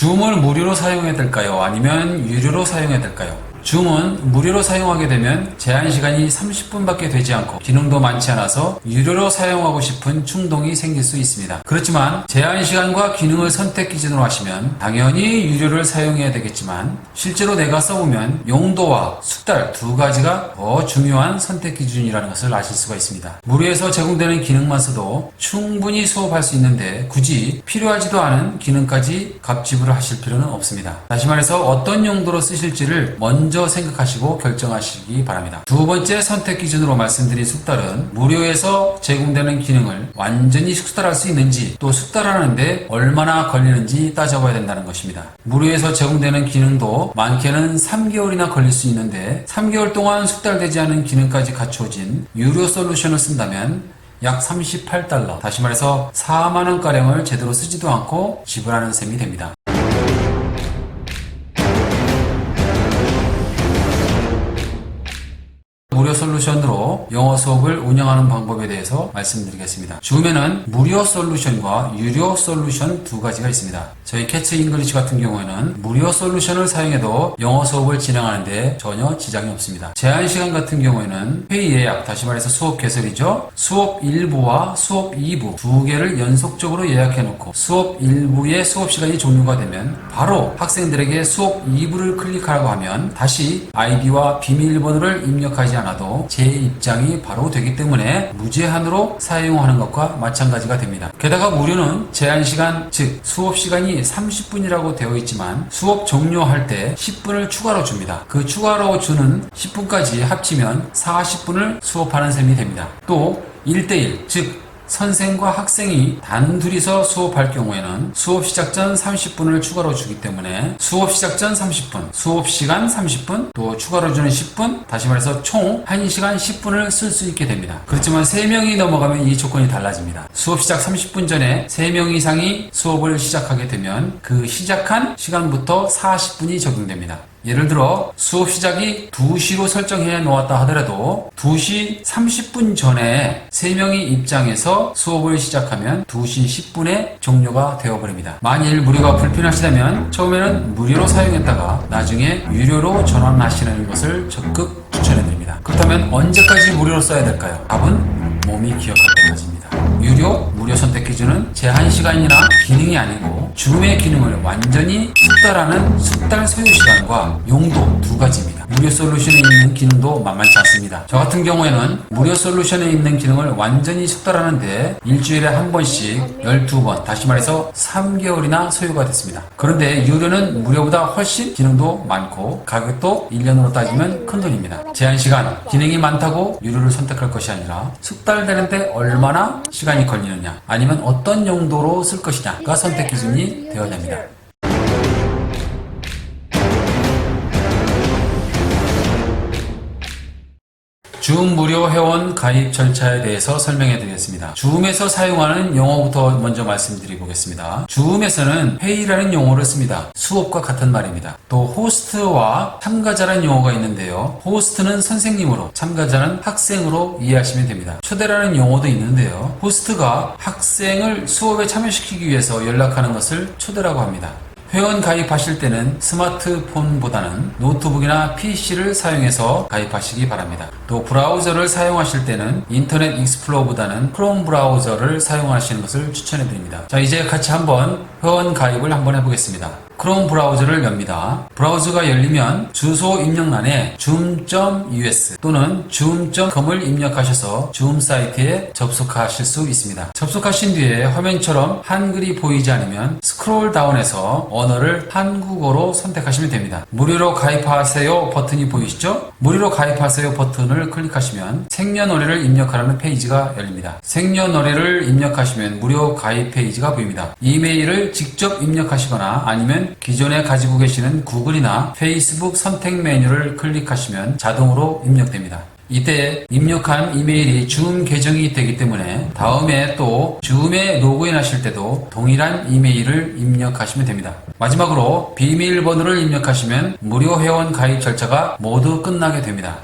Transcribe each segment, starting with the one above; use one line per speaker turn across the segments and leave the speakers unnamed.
줌을 무료로 사용해야 될까요? 아니면 유료로 사용해야 될까요? 줌은 무료로 사용하게 되면 제한시간이 30분밖에 되지 않고 기능도 많지 않아서 유료로 사용하고 싶은 충동이 생길 수 있습니다. 그렇지만 제한시간과 기능을 선택 기준으로 하시면 당연히 유료를 사용해야 되겠지만 실제로 내가 써보면 용도와 숙달 두 가지가 더 중요한 선택 기준이라는 것을 아실 수가 있습니다. 무료에서 제공되는 기능만 써도 충분히 수업할 수 있는데 굳이 필요하지도 않은 기능까지 값 지불을 하실 필요는 없습니다. 다시 말해서 어떤 용도로 쓰실지를 먼저 생각하시고 결정하시기 바랍니다. 두 번째 선택 기준으로 말씀드린 숙달은 무료에서 제공되는 기능을 완전히 숙달할 수 있는지 또 숙달하는데 얼마나 걸리는지 따져봐야 된다는 것입니다. 무료에서 제공되는 기능도 많게는 3개월이나 걸릴 수 있는데 3개월 동안 숙달되지 않은 기능까지 갖추어진 유료 솔루션을 쓴다면 약 38달러, 다시 말해서 4만원가량을 제대로 쓰지도 않고 지불하는 셈이 됩니다. 무료 솔루션으로 영어 수업을 운영하는 방법에 대해서 말씀드리겠습니다. 줌에는 무료 솔루션과 유료 솔루션 두 가지가 있습니다. 저희 캐치 잉글리시 같은 경우에는 무료 솔루션을 사용해도 영어 수업을 진행하는데 전혀 지장이 없습니다. 제한시간 같은 경우에는 회의 예약, 다시 말해서 수업 개설이죠. 수업 1부와 수업 2부 두 개를 연속적으로 예약해 놓고 수업 1부의 수업 시간이 종료가 되면 바로 학생들에게 수업 2부를 클릭하라고 하면 다시 아이디와 비밀번호를 입력하지 않아도 제 입장이 바로 되기 때문에 무제한으로 사용하는 것과 마찬가지가 됩니다. 게다가 무료는 제한시간, 즉 수업시간이 30분이라고 되어 있지만 수업 종료할 때 10분을 추가로 줍니다. 그 추가로 주는 10분까지 합치면 40분을 수업하는 셈이 됩니다. 또 1대1, 즉 선생과 학생이 단둘이서 수업할 경우에는 수업 시작 전 30분을 추가로 주기 때문에 수업 시작 전 30분, 수업 시간 30분, 또 추가로 주는 10분, 다시 말해서 총 1시간 10분을 쓸 수 있게 됩니다. 그렇지만 3명이 넘어가면 이 조건이 달라집니다. 수업 시작 30분 전에 3명 이상이 수업을 시작하게 되면 그 시작한 시간부터 40분이 적용됩니다. 예를 들어 수업 시작이 2시로 설정해 놓았다 하더라도 2시 30분 전에 3명이 입장해서 수업을 시작하면 2시 10분에 종료가 되어버립니다. 만일 무료가 불편하시다면 처음에는 무료로 사용했다가 나중에 유료로 전환하시는 것을 적극 추천해드립니다. 그렇다면 언제까지 무료로 써야 될까요? 답은 몸이 기억할 때까지입니다. 유료, 무료 선택 기준은 제한시간이나 기능이 아니고 줌의 기능을 완전히 숙달하는 숙달 소요시간과 용도 두 가지입니다. 무료 솔루션에 있는 기능도 만만치 않습니다. 저 같은 경우에는 무료 솔루션에 있는 기능을 완전히 숙달하는데 일주일에 한 번씩 12번, 다시 말해서 3개월이나 소요가 됐습니다. 그런데 유료는 무료보다 훨씬 기능도 많고 가격도 1년으로 따지면 큰돈입니다. 제한시간, 기능이 많다고 유료를 선택할 것이 아니라 숙달되는데 얼마나 시간이 걸리느냐, 아니면 어떤 용도로 쓸 것이냐가 선택 기준이 되어야 됩니다. 줌 무료 회원 가입 절차에 대해서 설명해 드리겠습니다. 줌에서 사용하는 용어부터 먼저 말씀드려 보겠습니다. 줌에서는 회의라는 용어를 씁니다. 수업과 같은 말입니다. 또 호스트와 참가자라는 용어가 있는데요. 호스트는 선생님으로, 참가자는 학생으로 이해하시면 됩니다. 초대라는 용어도 있는데요. 호스트가 학생을 수업에 참여시키기 위해서 연락하는 것을 초대라고 합니다. 회원 가입하실 때는 스마트폰보다는 노트북이나 PC를 사용해서 가입하시기 바랍니다. 또 브라우저를 사용하실 때는 인터넷 익스플로러보다는 크롬 브라우저를 사용하시는 것을 추천해 드립니다. 자, 이제 같이 한번 회원 가입을 한번 해보겠습니다. 크롬 브라우저를 엽니다. 브라우저가 열리면 주소 입력란에 zoom.us 또는 zoom.com을 입력하셔서 줌 사이트에 접속하실 수 있습니다. 접속하신 뒤에 화면처럼 한글이 보이지 않으면 스크롤 다운해서 언어를 한국어로 선택하시면 됩니다. 무료로 가입하세요 버튼이 보이시죠? 무료로 가입하세요 버튼을 클릭하시면 생년월일을 입력하라는 페이지가 열립니다. 생년월일을 입력하시면 무료 가입 페이지가 보입니다. 이메일을 직접 입력하시거나 아니면 기존에 가지고 계시는 구글이나 페이스북 선택 메뉴를 클릭하시면 자동으로 입력됩니다. 이때 입력한 이메일이 줌 계정이 되기 때문에 다음에 또 줌에 로그인 하실 때도 동일한 이메일을 입력하시면 됩니다. 마지막으로 비밀번호를 입력하시면 무료 회원 가입 절차가 모두 끝나게 됩니다.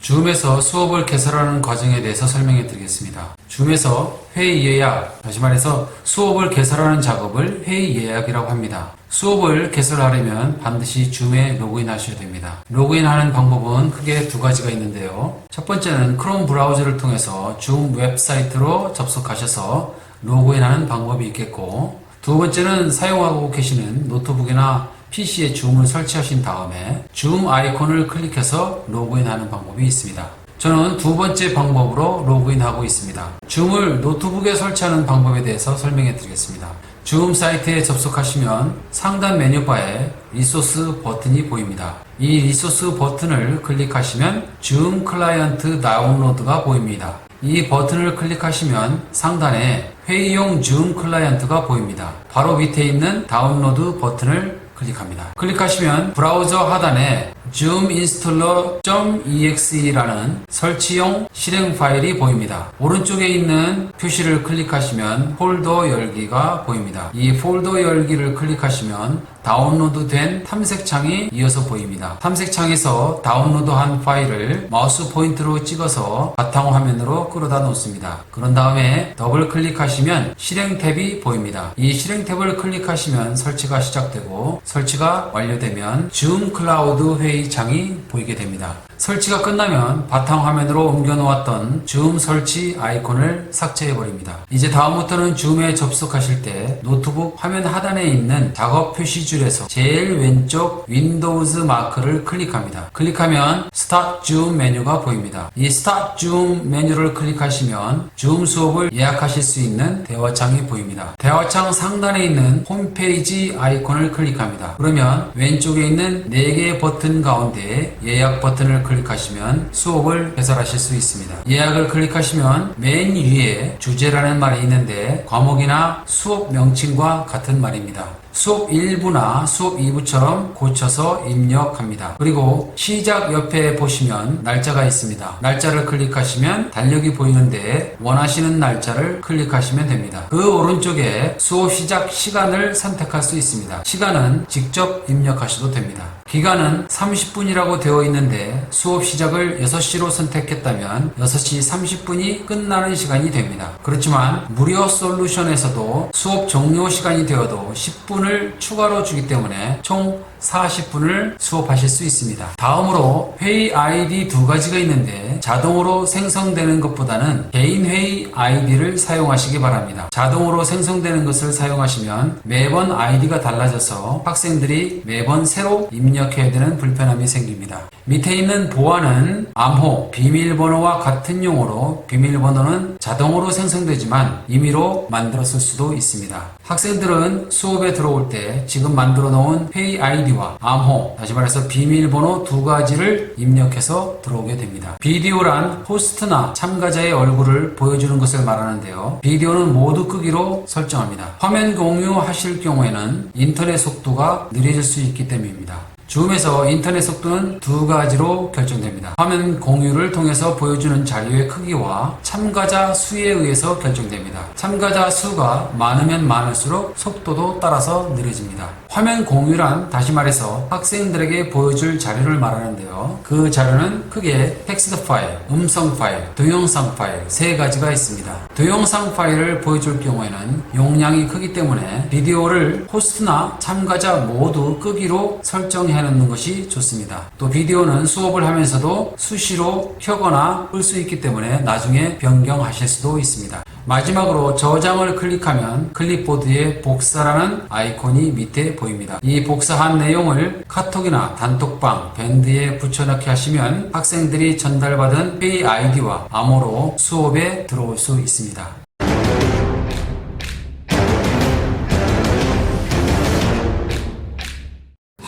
줌에서 수업을 개설하는 과정에 대해서 설명해 드리겠습니다. 줌에서 회의 예약, 다시 말해서 수업을 개설하는 작업을 회의 예약이라고 합니다. 수업을 개설하려면 반드시 줌에 로그인 하셔야 됩니다. 로그인하는 방법은 크게 두 가지가 있는데요. 첫 번째는 크롬 브라우저를 통해서 줌 웹사이트로 접속하셔서 로그인하는 방법이 있겠고, 두 번째는 사용하고 계시는 노트북이나 PC에 줌을 설치하신 다음에 줌 아이콘을 클릭해서 로그인하는 방법이 있습니다. 저는 두 번째 방법으로 로그인하고 있습니다. 줌을 노트북에 설치하는 방법에 대해서 설명해 드리겠습니다. 줌 사이트에 접속하시면 상단 메뉴바에 리소스 버튼이 보입니다. 이 리소스 버튼을 클릭하시면 줌 클라이언트 다운로드가 보입니다. 이 버튼을 클릭하시면 상단에 회의용 줌 클라이언트가 보입니다. 바로 밑에 있는 다운로드 버튼을 클릭합니다. 클릭하시면 브라우저 하단에 zuminstaller.exe라는 설치용 실행 파일이 보입니다. 오른쪽에 있는 표시를 클릭하시면 폴더 열기가 보입니다. 이 폴더 열기를 클릭하시면 다운로드된 탐색창이 이어서 보입니다. 탐색창에서 다운로드한 파일을 마우스 포인트로 찍어서 바탕화면으로 끌어다 놓습니다. 그런 다음에 더블 클릭하시면 실행 탭이 보입니다. 이 실행 탭을 클릭하시면 설치가 시작되고, 설치가 완료되면 줌 클라우드 회의 창이 보이게 됩니다. 설치가 끝나면 바탕화면으로 옮겨놓았던 줌 설치 아이콘을 삭제해버립니다. 이제 다음부터는 줌에 접속하실 때 노트북 화면 하단에 있는 작업 표시줄에서 제일 왼쪽 윈도우즈 마크를 클릭합니다. 클릭하면 스타트 줌 메뉴가 보입니다. 이 스타트 줌 메뉴를 클릭하시면 줌 수업을 예약하실 수 있는 대화창이 보입니다. 대화창 상단에 있는 홈페이지 아이콘을 클릭합니다. 그러면 왼쪽에 있는 4개의 버튼 가운데 예약 버튼을 클릭하시면 수업을 개설하실 수 있습니다. 예약을 클릭하시면 맨 위에 주제라는 말이 있는데 과목이나 수업 명칭과 같은 말입니다. 수업 1부나 수업 2부처럼 고쳐서 입력합니다. 그리고 시작 옆에 보시면 날짜가 있습니다. 날짜를 클릭하시면 달력이 보이는데 원하시는 날짜를 클릭하시면 됩니다. 그 오른쪽에 수업 시작 시간을 선택할 수 있습니다. 시간은 직접 입력하셔도 됩니다. 기간은 30분이라고 되어 있는데 수업 시작을 6시로 선택했다면 6시 30분이 끝나는 시간이 됩니다. 그렇지만 무료 솔루션에서도 수업 종료 시간이 되어도 10분을 추가로 주기 때문에 총 40분을 수업하실 수 있습니다. 다음으로 회의 아이디 두 가지가 있는데 자동으로 생성되는 것보다는 개인 회의 아이디를 사용하시기 바랍니다. 자동으로 생성되는 것을 사용하시면 매번 아이디가 달라져서 학생들이 매번 새로 입력해야 되는 불편함이 생깁니다. 밑에 있는 보안은 암호, 비밀번호와 같은 용어로 비밀번호는 자동으로 생성되지만 임의로 만들었을 수도 있습니다. 학생들은 수업에 들어올 때 지금 만들어 놓은 회의 아이디와 암호, 다시 말해서 비밀번호 두 가지를 입력해서 들어오게 됩니다. 비디오란 호스트나 참가자의 얼굴을 보여주는 것을 말하는데요. 비디오는 모두 끄기로 설정합니다. 화면 공유하실 경우에는 인터넷 속도가 느려질 수 있기 때문입니다. 줌에서 인터넷 속도는 두 가지로 결정됩니다. 화면 공유를 통해서 보여주는 자료의 크기와 참가자 수에 의해서 결정됩니다. 참가자 수가 많으면 많을수록 속도도 따라서 느려집니다. 화면 공유란 다시 말해서 학생들에게 보여줄 자료를 말하는데요. 그 자료는 크게 텍스트 파일, 음성 파일, 동영상 파일 세 가지가 있습니다. 동영상 파일을 보여줄 경우에는 용량이 크기 때문에 비디오를 호스트나 참가자 모두 끄기로 설정해야 하는 것이 좋습니다. 또 비디오는 수업을 하면서도 수시로 켜거나 끌 수 있기 때문에 나중에 변경하실 수도 있습니다. 마지막으로 저장을 클릭하면 클립보드에 복사라는 아이콘이 밑에 보입니다. 이 복사한 내용을 카톡이나 단톡방, 밴드에 붙여넣기 하시면 학생들이 전달받은 회의 아이디와 암호로 수업에 들어올 수 있습니다.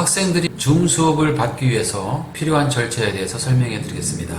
학생들이 줌 수업을 받기 위해서 필요한 절차에 대해서 설명해 드리겠습니다.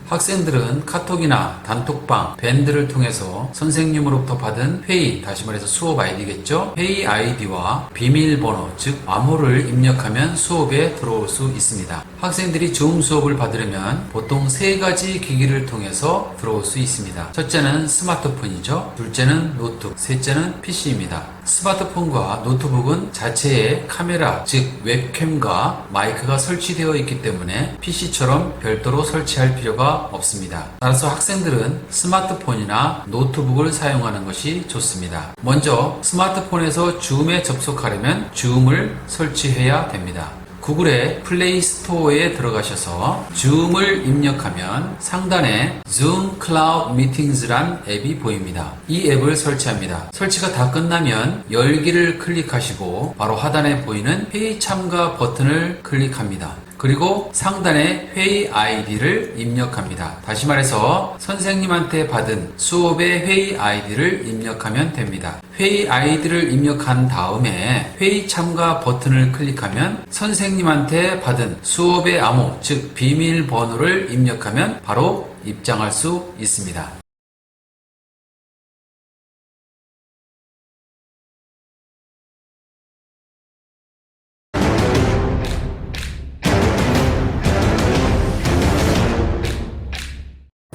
학생들은 카톡이나 단톡방, 밴드를 통해서 선생님으로부터 받은 회의, 다시 말해서 수업 아이디겠죠? 회의 아이디와 비밀번호, 즉 암호를 입력하면 수업에 들어올 수 있습니다. 학생들이 줌 수업을 받으려면 보통 세 가지 기기를 통해서 들어올 수 있습니다. 첫째는 스마트폰이죠. 둘째는 노트북, 셋째는 PC입니다. 스마트폰과 노트북은 자체에 카메라, 즉 웹캠과 마이크가 설치되어 있기 때문에 PC처럼 별도로 설치할 필요가 없습니다. 따라서 학생들은 스마트폰이나 노트북을 사용하는 것이 좋습니다. 먼저 스마트폰에서 줌에 접속하려면 줌을 설치해야 됩니다. 구글의 플레이 스토어에 들어가셔서 줌을 입력하면 상단에 Zoom Cloud Meetings란 앱이 보입니다. 이 앱을 설치합니다. 설치가 다 끝나면 열기를 클릭하시고 바로 하단에 보이는 회의 참가 버튼을 클릭합니다. 그리고 상단에 회의 아이디를 입력합니다. 다시 말해서 선생님한테 받은 수업의 회의 아이디를 입력하면 됩니다. 회의 아이디를 입력한 다음에 회의 참가 버튼을 클릭하면 선생님한테 받은 수업의 암호, 즉 비밀번호를 입력하면 바로 입장할 수 있습니다.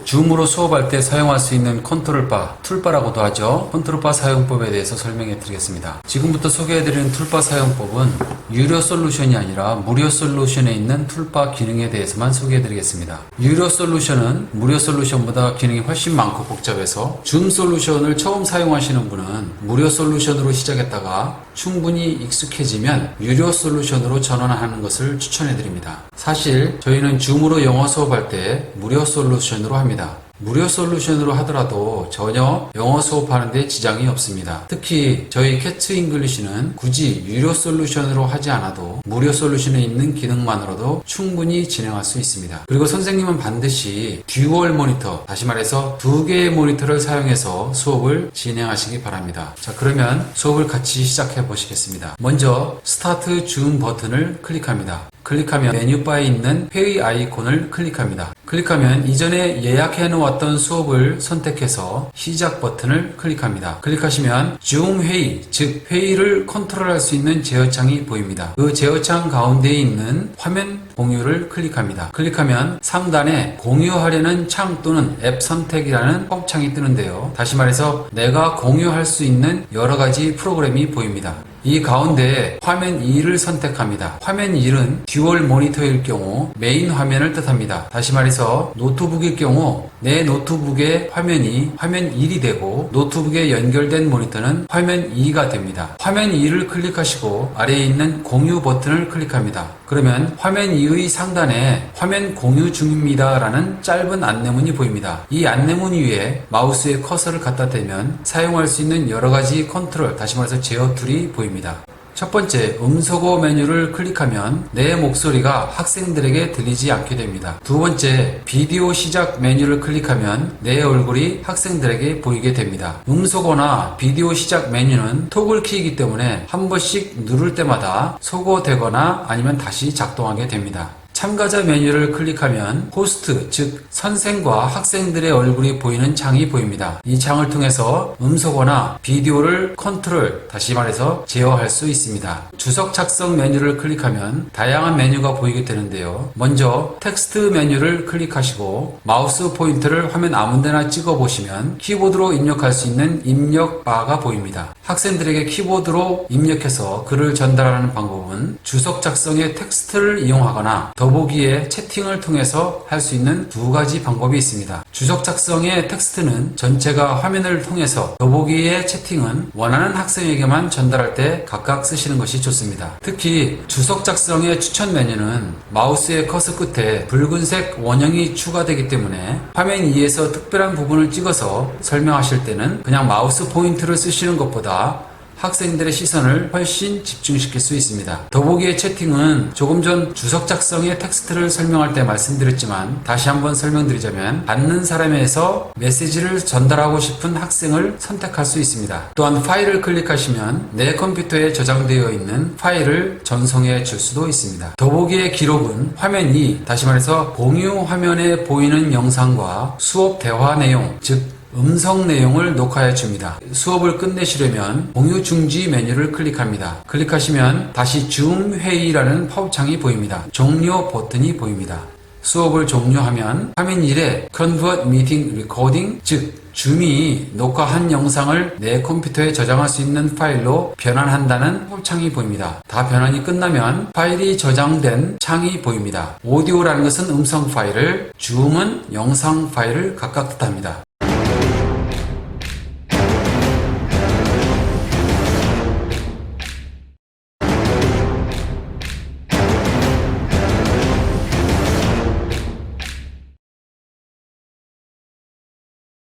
줌으로 수업할 때 사용할 수 있는 컨트롤바, 툴바라고도 하죠. 컨트롤바 사용법에 대해서 설명해 드리겠습니다. 지금부터 소개해드리는 툴바 사용법은 유료 솔루션이 아니라 무료 솔루션에 있는 툴바 기능에 대해서만 소개해 드리겠습니다. 유료 솔루션은 무료 솔루션보다 기능이 훨씬 많고 복잡해서 줌 솔루션을 처음 사용하시는 분은 무료 솔루션으로 시작했다가 충분히 익숙해지면 유료 솔루션으로 전환하는 것을 추천해 드립니다. 사실 저희는 줌으로 영어 수업할 때 무료 솔루션으로 합니다. 무료 솔루션으로 하더라도 전혀 영어 수업하는 데 지장이 없습니다. 특히 저희 캐츠 잉글리시는 굳이 유료 솔루션으로 하지 않아도 무료 솔루션에 있는 기능만으로도 충분히 진행할 수 있습니다. 그리고 선생님은 반드시 듀얼 모니터, 다시 말해서 두 개의 모니터를 사용해서 수업을 진행하시기 바랍니다. 자, 그러면 수업을 같이 시작해 보시겠습니다. 먼저 스타트 줌 버튼을 클릭합니다. 클릭하면 메뉴바에 있는 회의 아이콘을 클릭합니다. 클릭하면 이전에 예약해 놓았던 수업을 선택해서 시작 버튼을 클릭합니다. 클릭하시면 줌 회의, 즉 회의를 컨트롤할 수 있는 제어창이 보입니다. 그 제어창 가운데에 있는 화면 공유를 클릭합니다. 클릭하면 상단에 공유하려는 창 또는 앱 선택이라는 팝업창이 뜨는데요. 다시 말해서 내가 공유할 수 있는 여러 가지 프로그램이 보입니다. 이 가운데 화면 2를 선택합니다. 화면 1은 듀얼 모니터일 경우 메인 화면을 뜻합니다. 다시 말해서 노트북일 경우 내 노트북의 화면이 화면 1이 되고 노트북에 연결된 모니터는 화면 2가 됩니다. 화면 2를 클릭하시고 아래에 있는 공유 버튼을 클릭합니다. 그러면 화면 2의 상단에 화면 공유 중입니다 라는 짧은 안내문이 보입니다. 이 안내문 위에 마우스의 커서를 갖다 대면 사용할 수 있는 여러가지 컨트롤, 다시 말해서 제어 툴이 보입니다. 첫 번째, 음소거 메뉴를 클릭하면 내 목소리가 학생들에게 들리지 않게 됩니다. 두 번째, 비디오 시작 메뉴를 클릭하면 내 얼굴이 학생들에게 보이게 됩니다. 음소거나 비디오 시작 메뉴는 토글 키이기 때문에 한 번씩 누를 때마다 소거되거나 아니면 다시 작동하게 됩니다. 참가자 메뉴를 클릭하면 호스트, 즉 선생과 학생들의 얼굴이 보이는 창이 보입니다. 이 창을 통해서 음소거나 비디오를 컨트롤, 다시 말해서 제어할 수 있습니다. 주석 작성 메뉴를 클릭하면 다양한 메뉴가 보이게 되는데요. 먼저 텍스트 메뉴를 클릭하시고 마우스 포인터를 화면 아무데나 찍어 보시면 키보드로 입력할 수 있는 입력 바가 보입니다. 학생들에게 키보드로 입력해서 글을 전달하는 방법은 주석 작성의 텍스트를 이용하거나 더보기에 채팅을 통해서 할 수 있는 두 가지 방법이 있습니다. 주석 작성의 텍스트는 전체가 화면을 통해서, 더보기의 채팅은 원하는 학생에게만 전달할 때 각각 쓰시는 것이 좋습니다. 특히 주석 작성의 추천 메뉴는 마우스의 커서 끝에 붉은색 원형이 추가되기 때문에 화면 위에서 특별한 부분을 찍어서 설명하실 때는 그냥 마우스 포인트를 쓰시는 것보다 학생들의 시선을 훨씬 집중시킬 수 있습니다. 더보기의 채팅은 조금 전 주석 작성의 텍스트를 설명할 때 말씀드렸지만 다시 한번 설명드리자면 받는 사람에서 메시지를 전달하고 싶은 학생을 선택할 수 있습니다. 또한 파일을 클릭하시면 내 컴퓨터에 저장되어 있는 파일을 전송해 줄 수도 있습니다. 더보기의 기록은 화면 2, 다시 말해서 공유 화면에 보이는 영상과 수업 대화 내용, 즉 음성 내용을 녹화해 줍니다. 수업을 끝내시려면 공유 중지 메뉴를 클릭합니다. 클릭하시면 다시 줌 회의라는 팝업창이 보입니다. 종료 버튼이 보입니다. 수업을 종료하면 화면 1에 Convert Meeting Recording, 즉 줌이 녹화한 영상을 내 컴퓨터에 저장할 수 있는 파일로 변환한다는 창이 보입니다. 다 변환이 끝나면 파일이 저장된 창이 보입니다. 오디오라는 것은 음성 파일을, 줌은 영상 파일을 각각 뜻합니다.